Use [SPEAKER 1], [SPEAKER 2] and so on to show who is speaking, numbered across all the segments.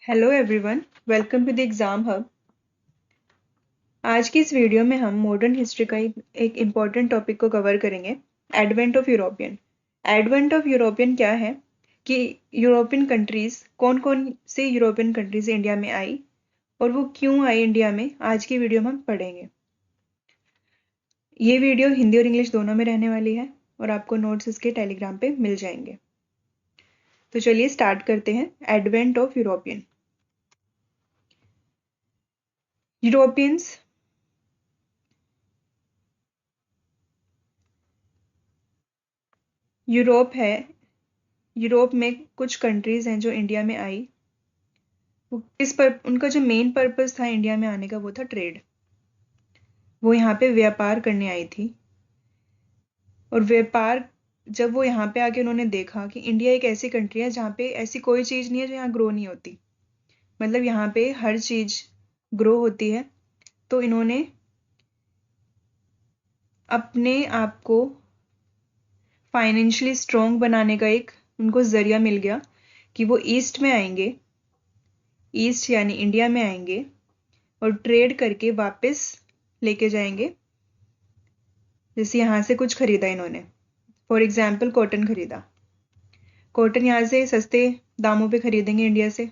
[SPEAKER 1] Hello everyone, welcome to the exam hub. आज की इस वीडियो में हम मॉडर्न हिस्ट्री का एक इम्पॉर्टेंट टॉपिक को कवर करेंगे, advent of European. Advent of European क्या है कि यूरोपियन कंट्रीज कौन कौन से यूरोपियन कंट्रीज इंडिया में आई और वो क्यों आई इंडिया में, आज की वीडियो में हम पढ़ेंगे। ये वीडियो हिंदी और इंग्लिश दोनों में रहने वाली है और आपको नोट्स इसके टेलीग्राम पे मिल जाएंगे। तो चलिए स्टार्ट करते हैं। Advent of European. Europeans Europe है। यूरोप में कुछ कंट्रीज हैं जो इंडिया में आई। वो उनका जो मेन पर्पस था इंडिया में आने का वो था ट्रेड। वो यहाँ पे व्यापार करने आई थी और व्यापार जब वो यहाँ पे आके उन्होंने देखा कि इंडिया एक ऐसी कंट्री है जहाँ पे ऐसी कोई चीज़ नहीं है जो यहाँ ग्रो नहीं होती, मतलब यहाँ पे हर चीज़ ग्रो होती है। तो इन्होंने अपने आप को फाइनेंशियली स्ट्रोंग बनाने का एक उनको जरिया मिल गया कि वो ईस्ट में आएंगे, ईस्ट यानी इंडिया में आएंगे और ट्रेड करके वापस लेके जाएंगे। जैसे यहाँ से कुछ खरीदा इन्होंने, फॉर एग्जाम्पल कॉटन खरीदा। कॉटन यहाँ से सस्ते दामों पे खरीदेंगे इंडिया से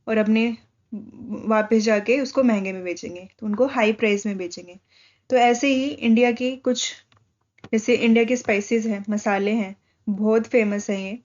[SPEAKER 1] और अपने वापस जाके उसको महंगे में बेचेंगे, तो उनको हाई प्राइस में बेचेंगे। तो ऐसे ही इंडिया की कुछ, जैसे इंडिया के स्पाइसेस हैं, मसाले हैं, बहुत फेमस हैं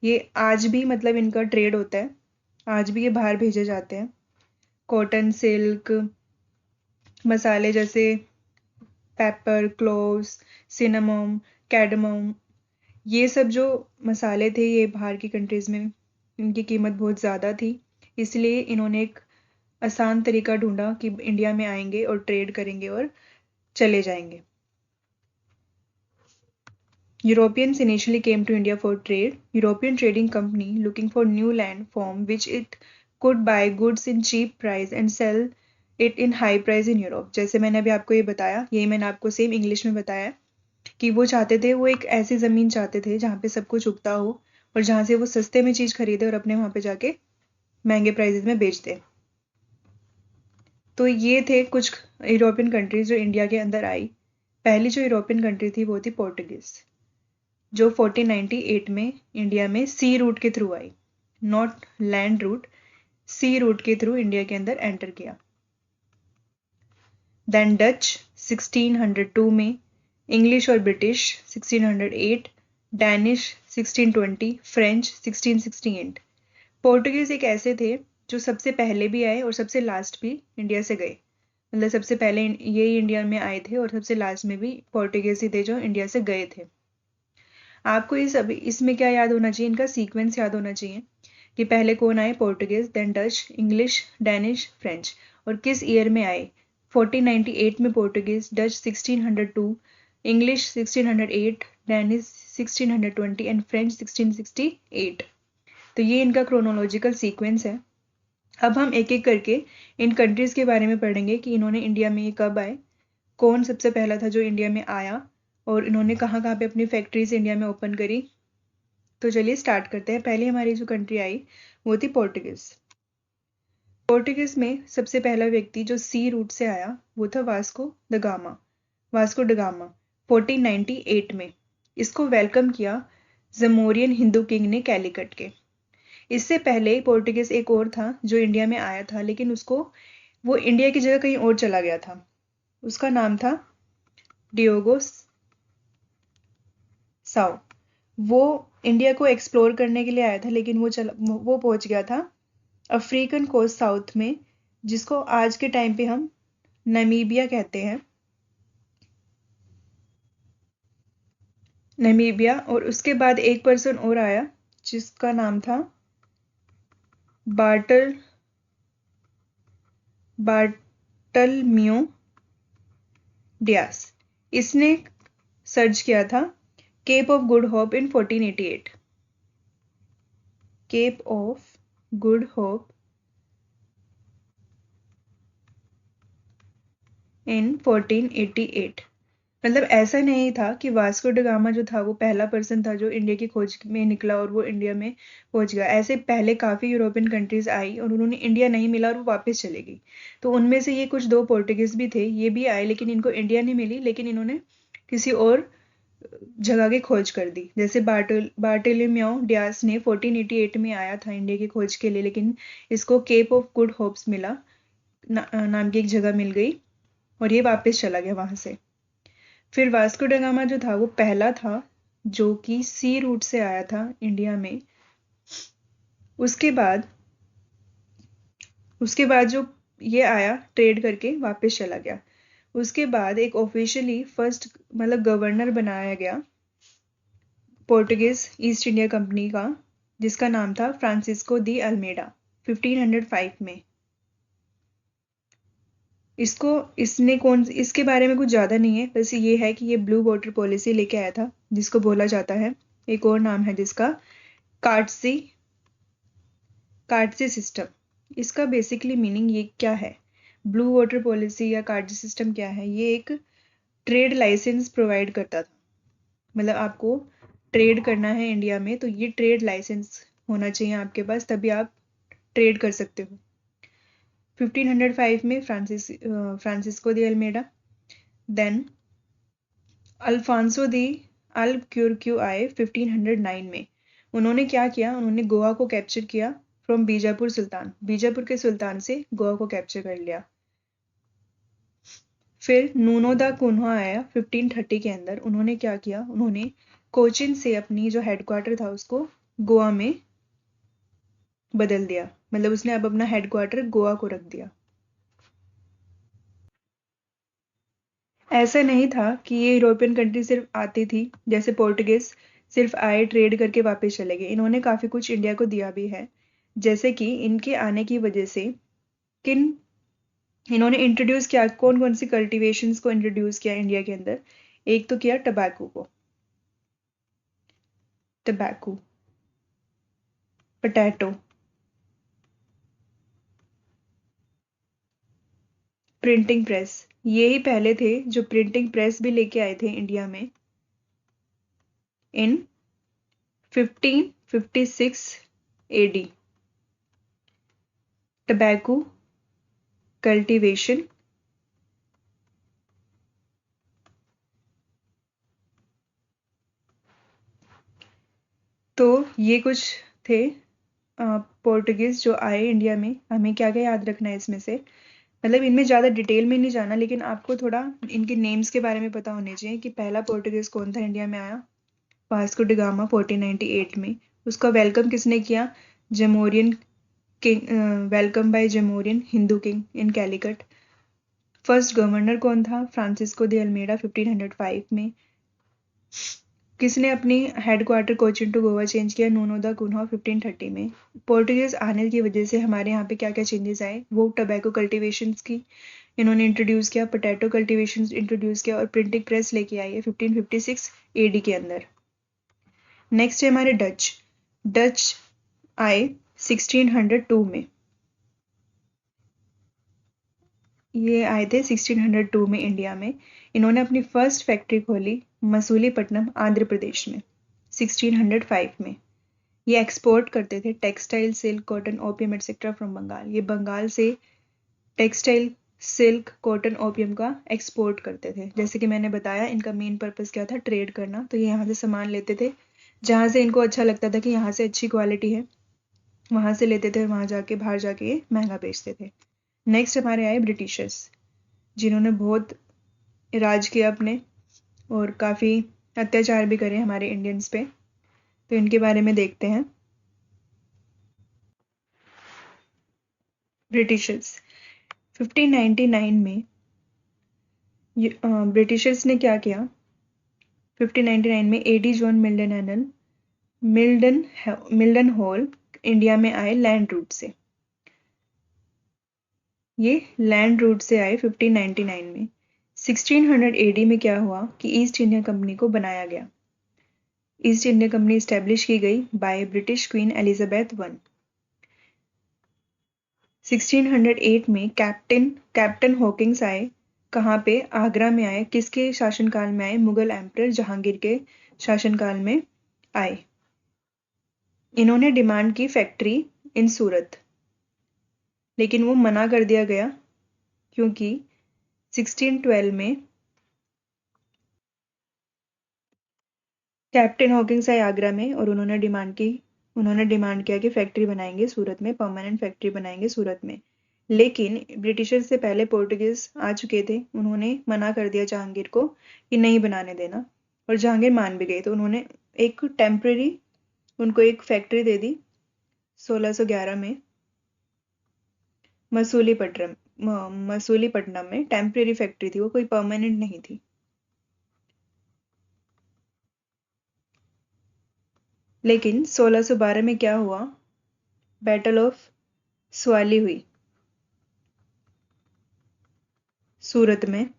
[SPEAKER 1] ये आज भी मतलब इनका ट्रेड होता है, आज भी ये बाहर भेजे जाते हैं। कॉटन, सिल्क, मसाले जैसे पेपर, क्लोव्स, सिनेमम, कैडमम, ये सब जो मसाले थे ये बाहर की कंट्रीज में इनकी कीमत बहुत ज़्यादा थी। इसलिए इन्होंने एक आसान तरीका ढूंढा कि इंडिया में आएंगे और ट्रेड करेंगे और चले जाएंगे। Europeans initially came to India for trade. European trading company looking for new land form which it could buy goods in cheap price and sell it in high price in Europe. जैसे मैंने अभी आपको ये बताया, यही मैंने आपको same English में बताया कि वो चाहते थे, वो एक ऐसी ज़मीन चाहते थे जहाँ पे सब कुछ उगता हो और जहाँ से वो सस्ते में चीज़ खरीदे और अपने वहाँ पे जाके महंगे प्राइजेस में बेच दे। तो ये थे कुछ यूरोपियन कंट्रीज जो इंडिया के अंदर आई। पहली जो यूरोपियन कंट्री थी वो थी पोर्टुगीज, जो 1498 में इंडिया में सी रूट के थ्रू आई, not land route, sea route के थ्रू इंडिया के अंदर एंटर किया। देन डच 1602 में, इंग्लिश और ब्रिटिश 1608, डैनिश 1620, फ्रेंच 1668। पोर्टुगीज एक ऐसे थे जो सबसे पहले भी आए और सबसे लास्ट भी इंडिया से गए, मतलब सबसे पहले ये इंडिया में आए थे और सबसे लास्ट में भी पोर्टुगीज ही थे जो इंडिया से गए थे। आपको ये सभी इसमें क्या याद होना चाहिए, इनका सीक्वेंस याद होना चाहिए कि पहले कौन आए, Portuguese, then Dutch, English, Danish, French, और किस ईयर में आए। 1498 में Portuguese, Dutch 1602, English 1608, Danish 1620 and French 1668। तो ये इनका क्रोनोलॉजिकल सीक्वेंस है। अब हम एक एक करके इन कंट्रीज के बारे में पढ़ेंगे कि इन्होंने इंडिया में ये कब आए, कौन सबसे पहला था जो इंडिया में आया और इन्होंने कहाँ कहाँ पे अपनी फैक्ट्रीज इंडिया में ओपन करी। तो चलिए स्टार्ट करते हैं। पहले हमारी जो कंट्री आई वो थी पोर्टुगीज। पोर्टुगीज में सबसे पहला व्यक्ति जो सी रूट से आया वो था Vasco the gamma. Vasco da Gama 1498 में, इसको वेलकम किया जमोरियन हिंदू किंग ने कैलिकट के। इससे पहले पोर्टुगीज एक और था जो इंडिया में आया था, लेकिन उसको वो इंडिया की जगह कहीं और चला गया था। उसका नाम था डियोगो साउ। वो इंडिया को एक्सप्लोर करने के लिए आया था, लेकिन वो पहुंच गया था अफ्रीकन कोस्ट साउथ में, जिसको आज के टाइम पे हम नमीबिया कहते हैं, नमीबिया। और उसके बाद एक पर्सन और आया जिसका नाम था बार्टल बार्टलम्यू डियास। इसने सर्च किया था Cape of Good Hope in 1488, Cape of Good Hope in 1488। मतलब ऐसा नहीं था कि वास्को ड गामा जो था वो पहला पर्सन था जो इंडिया की खोज में निकला और वो इंडिया में पहुंच गया। ऐसे पहले काफी यूरोपियन कंट्रीज आई और उन्होंने इंडिया नहीं मिला और वो वापस चले गई। तो उनमें से ये कुछ दो पोर्टुगीज भी थे, ये भी आए लेकिन इनको इंडिया नहीं मिली, लेकिन इन्होंने किसी और जगह की खोज कर दी। जैसे बार्टोलोम्यू डियास ने 1488 में आया था इंडिया की खोज के लिए, लेकिन इसको केप ऑफ गुड होप्स मिला, नाम की एक जगह मिल गई और ये वापस चला गया वहां से। फिर वास्को ड गामा जो था वो पहला था जो कि सी रूट से आया था इंडिया में। उसके बाद उसके बाद जो ये आया ट्रेड करके वापस चला गया। उसके बाद एक ऑफिशियली फर्स्ट मतलब गवर्नर बनाया गया पोर्टुगीज ईस्ट इंडिया कंपनी का, जिसका नाम था फ्रांसिस्को दी अल्मेडा 1505 में। इसको इसने कौन इसके बारे में कुछ ज्यादा नहीं है, बस ये है कि ये ब्लू वाटर पॉलिसी लेके आया था, जिसको बोला जाता है, एक और नाम है जिसका कार्टसी कार्टसी सिस्टम। इसका बेसिकली मीनिंग ये क्या है, ब्लू वाटर पॉलिसी या कार्टसी सिस्टम क्या है, ये एक ट्रेड लाइसेंस प्रोवाइड करता था। मतलब आपको ट्रेड करना है इंडिया में तो ये ट्रेड लाइसेंस होना चाहिए आपके पास, तभी आप ट्रेड कर सकते हो। 1505 में Francisco de Almeida, then Alfonso de Albuquerque आए 1509 में। उन्होंने क्या किया, उन्होंने गोवा को कैप्चर किया फ्रॉम बीजापुर सुल्तान, बीजापुर के सुल्तान से गोवा को कैप्चर कर लिया। फिर नूनो दा कुन्हा आया 1530 के अंदर। उन्होंने क्या किया, उन्होंने कोचिन से अपनी जो हेडक्वार्टर था उसको गोवा में बदल दिया, मतलब उसने अब अपना हेडक्वार्टर गोवा को रख दिया। ऐसा नहीं था कि ये यूरोपियन कंट्री सिर्फ आती थी, जैसे पोर्टुगीज सिर्फ आए ट्रेड करके वापस चले गए, इन्होंने काफी कुछ इंडिया को दिया भी है। जैसे कि इनके आने की वजह से किन इन्होंने इंट्रोड्यूस किया, कौन कौन सी कल्टीवेशंस को इंट्रोड्यूस किया इंडिया के अंदर। एक तो किया टबैको को, टबैको, पोटैटो, प्रिंटिंग प्रेस। ये ही पहले थे जो प्रिंटिंग प्रेस भी लेके आए थे इंडिया में इन 1556 एडी। टबैको कल्टीवेशन, तो ये कुछ थे पोर्टुगीज जो आए इंडिया में। हमें क्या क्या याद रखना है इसमें से, मतलब इनमें ज़्यादा डिटेल में नहीं जाना, लेकिन आपको थोड़ा इनके नेम्स के बारे में पता होने चाहिए कि पहला पोर्टुगीज कौन था इंडिया में आया, वास्को ड गामा 1498 में। उसका वेलकम किसने किया, Zamorin king, welcome by Zamorin Hindu king in Calicut. First governor कौन था, फ्रांसिस्को दे अल्मेडा 1505 में। किसने अपनी headquarter Cochin to Goa change किया, नूनो दा कुन्हा 1530 में। पोर्टुगीज आने की वजह से हमारे यहाँ पे क्या क्या चेंजेस आए, वो टोबैको कल्टीवेशंस की इन्होंने इंट्रोड्यूस किया, पोटैटो कल्टीवेशंस इंट्रोड्यूस किया और प्रिंटिंग प्रेस लेके आई है 1556 एडी के अंदर। नेक्स्ट है हमारे डच। डच आए 1602 में, ये आए थे 1602 में इंडिया में। इन्होंने अपनी फर्स्ट फैक्ट्री खोली मसूलीपट्टनम आंध्र प्रदेश में 1605 में। ये एक्सपोर्ट करते थे textile, silk, cotton, opium etcetera from Bengal. ये बंगाल से टेक्सटाइल, सिल्क, कॉटन, ओपियम का एक्सपोर्ट करते थे। जैसे कि मैंने बताया इनका मेन पर्पस क्या था, ट्रेड करना। तो ये यहाँ से सामान लेते थे, जहाँ से इनको अच्छा लगता था कि यहाँ से अच्छी क्वालिटी है, वहां से लेते थे और वहां जाके बाहर जाके ये महंगा बेचते थे। नेक्स्ट हमारे आए ब्रिटिशर्स, जिन्होंने बहुत राज किया अपने और काफी अत्याचार भी करे हमारे इंडियंस पे। तो इनके बारे में देखते हैं। ब्रिटिशर्स 1599 में ब्रिटिशर्स ने क्या किया, 1599 में AD John Mildenhall Mildenhall Mildenhall India में आए लैंड रूट से। ये लैंड रूट से आए 1599 में। 1600 एडी में क्या हुआ कि ईस्ट इंडिया कंपनी को बनाया गया। ईस्ट इंडिया कंपनी स्टैब्लिश की गई by British queen Elizabeth one. 1608 में कैप्टन कैप्टन हॉकिंस आए कहाँ पे? आगरा में आए। किसके शासनकाल में आए? मुगल एम्परर जहांगीर के शासनकाल में आए। इन्होंने डिमांड की फैक्ट्री इन सूरत, लेकिन वो मना कर दिया गया क्योंकि 1612 में कैप्टन हॉकिंस आए आगरा में और उन्होंने डिमांड किया कि फैक्ट्री बनाएंगे सूरत में, परमानेंट फैक्ट्री बनाएंगे सूरत में। लेकिन ब्रिटिशर्स से पहले पोर्टुगीज आ चुके थे, उन्होंने मना कर दिया जहांगीर को कि नहीं बनाने देना, और जहांगीर मान भी गए। तो उन्होंने एक टेम्परेरी उनको एक फैक्ट्री दे दी 1611 में मसूलीपट्टनम में। टेम्परेरी फैक्ट्री थी वो, कोई परमानेंट नहीं थी। लेकिन 1612 में क्या हुआ? बैटल ऑफ स्वाली हुई सूरत में,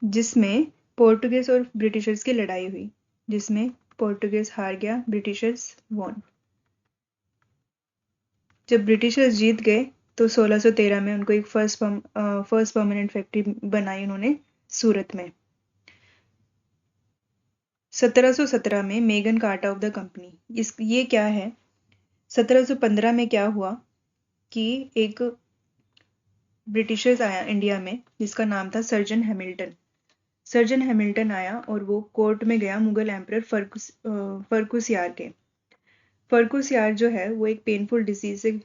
[SPEAKER 1] जिसमें पोर्टुगीज और ब्रिटिशर्स की लड़ाई हुई, जिसमें पोर्टुगीज हार गया, ब्रिटिशर्स वॉन। जब ब्रिटिशर्स जीत गए तो 1613 में उनको एक फर्स्ट परमानेंट फैक्ट्री बनाई उन्होंने सूरत में। 1717 में Magna Carta of the company, ये क्या है? 1715 में क्या हुआ कि एक ब्रिटिशर्स आया इंडिया में जिसका नाम था सर्जन हैमिल्टन। सर्जन हैमिल्टन आया और वो कोर्ट में गया मुगल एम्परर फर्रुखसियार के। फर्रुखसियार जो है वो एक पेनफुल डिजीज से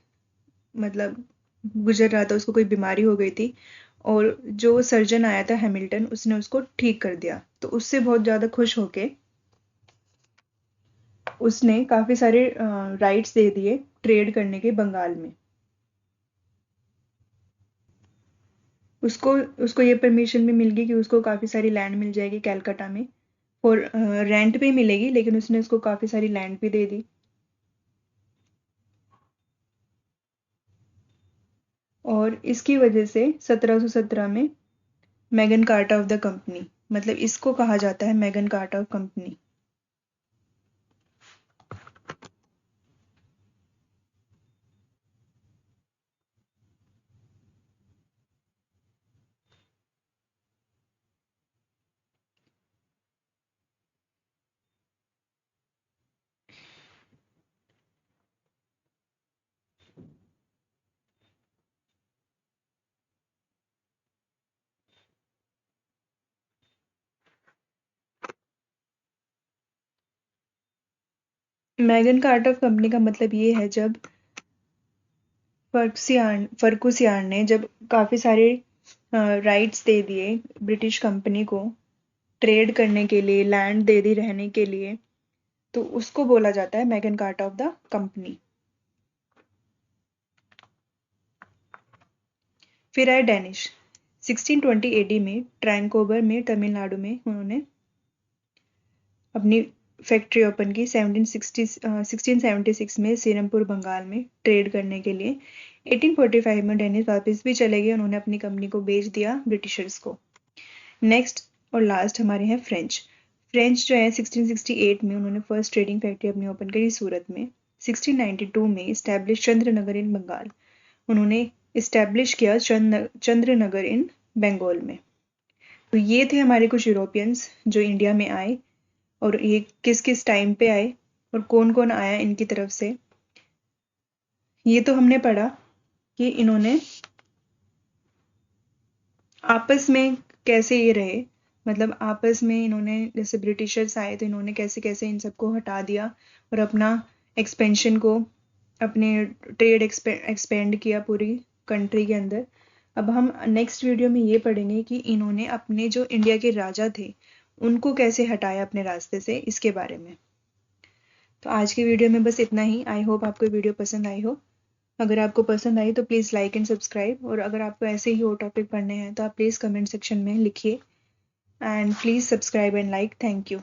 [SPEAKER 1] मतलब गुजर रहा था, उसको कोई बीमारी हो गई थी, और जो सर्जन आया था हैमिल्टन उसने उसको ठीक कर दिया। तो उससे बहुत ज़्यादा खुश होके उसने काफ़ी सारे राइट्स दे दिए ट्रेड करने के बंगाल में। उसको उसको ये परमिशन भी मिल गई कि उसको काफ़ी सारी लैंड मिल जाएगी कैलकाटा में, और रेंट पे ही मिलेगी, लेकिन उसने उसको काफ़ी सारी लैंड भी दे दी। और इसकी वजह से 1717 में Magna Carta of the company, मतलब इसको कहा जाता है Magna Carta of company. Magna Carta of company का मतलब ये है जब फर्रुखसियार ने जब काफ़ी सारे राइट्स दे दिए ब्रिटिश कंपनी को ट्रेड करने के लिए, लैंड दे दी रहने के लिए, तो उसको बोला जाता है Magna Carta of the company. फिर आए डैनिश। 1620 एडी में ट्रैंकोबर में तमिलनाडु में उन्होंने अपनी फैक्ट्री ओपन की। 1676 में सीरमपुर बंगाल में ट्रेड करने के लिए। 1845 में डेनिस वापस भी चले गए, उन्होंने अपनी कंपनी को बेच दिया ब्रिटिशर्स को। नेक्स्ट और लास्ट हमारे हैं फ्रेंच। फ्रेंच जो है 1668 में उन्होंने फर्स्ट ट्रेडिंग फैक्ट्री अपनी ओपन करी सूरत में। 1692 में इस्टेब्लिश चंद्रनगर इन बंगाल, उन्होंने इस्टेब्लिश किया चंद्रनगर इन बंगाल में। तो ये थे हमारे कुछ यूरोपियंस जो इंडिया में आए, और ये किस किस टाइम पे आए और कौन कौन आया इनकी तरफ से। ये तो हमने पढ़ा कि इन्होंने आपस में कैसे ये रहे, मतलब आपस में इन्होंने जैसे ब्रिटिशर्स आए तो इन्होंने कैसे कैसे इन सबको हटा दिया और अपना एक्सपेंशन को, अपने ट्रेड एक्सपेंड किया पूरी कंट्री के अंदर। अब हम नेक्स्ट वीडियो में ये पढ़ेंगे कि इन्होंने अपने जो इंडिया के राजा थे उनको कैसे हटाया अपने रास्ते से, इसके बारे में। तो आज की वीडियो में बस इतना ही। आई होप आपको वीडियो पसंद आई हो। अगर आपको पसंद आई तो प्लीज़ लाइक एंड सब्सक्राइब, और अगर आपको ऐसे ही और टॉपिक पढ़ने हैं तो आप प्लीज़ कमेंट सेक्शन में लिखिए, and please subscribe and like. Thank you.